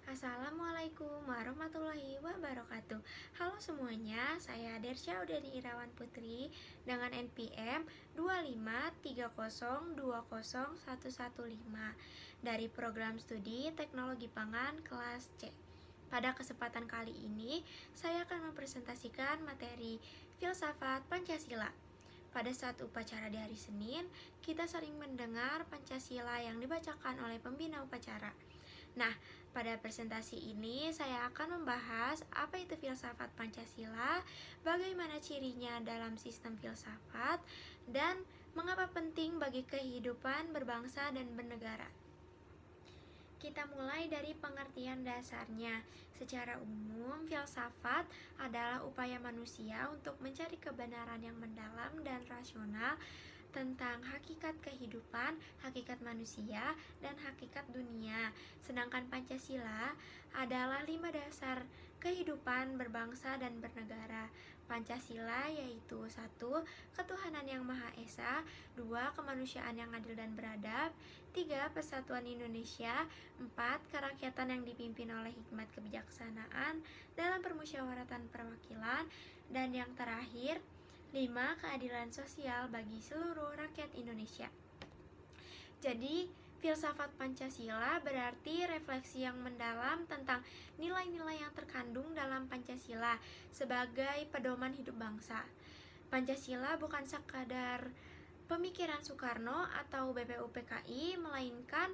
Assalamualaikum warahmatullahi wabarakatuh. Halo semuanya, saya Dersya Udani Irawan Putri dengan NPM 253020115 dari program studi Teknologi Pangan kelas C. Pada kesempatan kali ini, saya akan mempresentasikan materi filsafat Pancasila. Pada saat upacara di hari Senin, kita sering mendengar Pancasila yang dibacakan oleh pembina upacara. Nah, pada presentasi ini saya akan membahas apa itu filsafat Pancasila, bagaimana cirinya dalam sistem filsafat, dan mengapa penting bagi kehidupan berbangsa dan bernegara. Kita mulai dari pengertian dasarnya. Secara umum, filsafat adalah upaya manusia untuk mencari kebenaran yang mendalam dan rasional tentang hakikat kehidupan, hakikat manusia, dan hakikat dunia. Sedangkan Pancasila adalah 5 dasar kehidupan berbangsa dan bernegara. Pancasila yaitu 1. Ketuhanan yang Maha Esa, 2. Kemanusiaan yang adil dan beradab, 3. Persatuan Indonesia, 4. Kerakyatan yang dipimpin oleh hikmat kebijaksanaan dalam permusyawaratan perwakilan, dan yang terakhir 5. Keadilan sosial bagi seluruh rakyat Indonesia. Jadi, filsafat Pancasila berarti refleksi yang mendalam tentang nilai-nilai yang terkandung dalam Pancasila sebagai pedoman hidup bangsa. Pancasila bukan sekadar pemikiran Soekarno atau BPUPKI, melainkan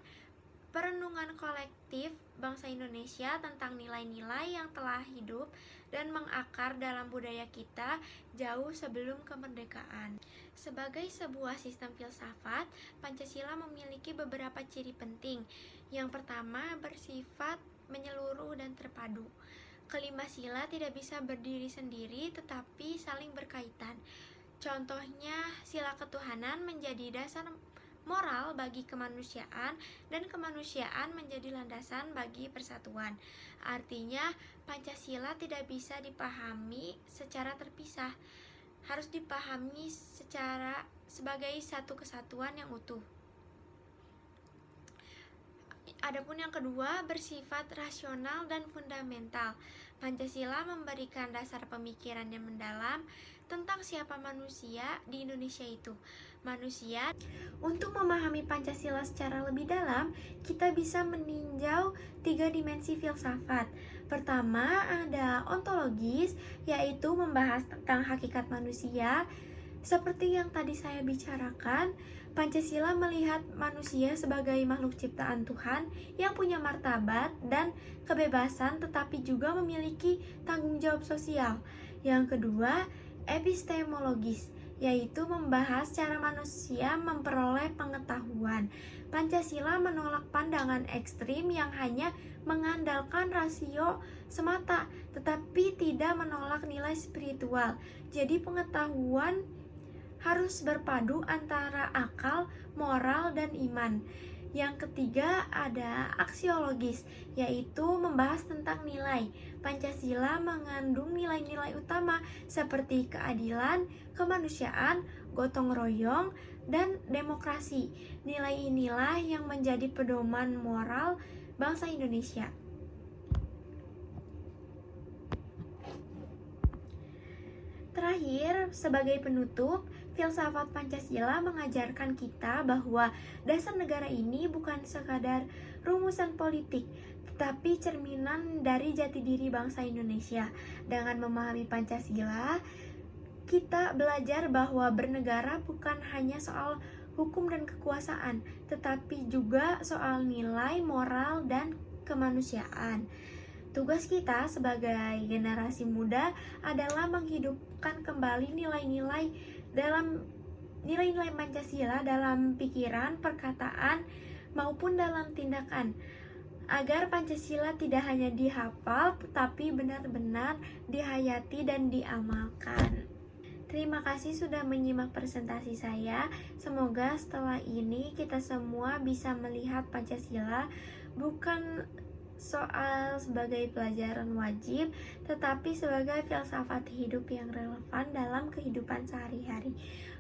perenungan kolektif bangsa Indonesia tentang nilai-nilai yang telah hidup dan mengakar dalam budaya kita jauh sebelum kemerdekaan. Sebagai sebuah sistem filsafat, Pancasila memiliki beberapa ciri penting. Yang pertama, bersifat menyeluruh dan terpadu. Kelima sila tidak bisa berdiri sendiri tetapi saling berkaitan. Contohnya, sila ketuhanan menjadi dasar moral bagi kemanusiaan, dan kemanusiaan menjadi landasan bagi persatuan. Artinya, Pancasila tidak bisa dipahami secara terpisah, harus dipahami sebagai satu kesatuan yang utuh. Adapun yang kedua, bersifat rasional dan fundamental. Pancasila memberikan dasar pemikiran yang mendalam tentang siapa manusia di Indonesia itu. Manusia. Untuk memahami Pancasila secara lebih dalam, kita bisa meninjau 3 dimensi filsafat. Pertama, ada ontologis, yaitu membahas tentang hakikat manusia. Seperti yang tadi saya bicarakan, Pancasila melihat manusia sebagai makhluk ciptaan Tuhan yang punya martabat dan kebebasan, tetapi juga memiliki tanggung jawab sosial. Yang kedua, epistemologis, yaitu membahas cara manusia memperoleh pengetahuan. Pancasila menolak pandangan ekstrim yang hanya mengandalkan rasio semata, tetapi tidak menolak nilai spiritual. Jadi pengetahuan harus berpadu antara akal, moral, dan iman. Yang ketiga ada aksiologis, yaitu membahas tentang nilai. Pancasila mengandung nilai-nilai utama seperti keadilan, kemanusiaan, gotong royong, dan demokrasi. Nilai inilah yang menjadi pedoman moral bangsa Indonesia. Terakhir, sebagai penutup, filsafat Pancasila mengajarkan kita bahwa dasar negara ini bukan sekadar rumusan politik, tetapi cerminan dari jati diri bangsa Indonesia. Dengan memahami Pancasila, kita belajar bahwa bernegara bukan hanya soal hukum dan kekuasaan, tetapi juga soal nilai, moral, dan kemanusiaan. Tugas kita sebagai generasi muda adalah menghidupkan kembali nilai-nilai Pancasila dalam pikiran, perkataan, maupun dalam tindakan, agar Pancasila tidak hanya dihafal, tetapi benar-benar dihayati dan diamalkan. Terima kasih sudah menyimak presentasi saya. Semoga setelah ini kita semua bisa melihat Pancasila bukan soal sebagai pelajaran wajib, tetapi sebagai filsafat hidup yang relevan dalam kehidupan sehari-hari.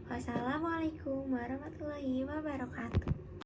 Wassalamualaikum warahmatullahi wabarakatuh.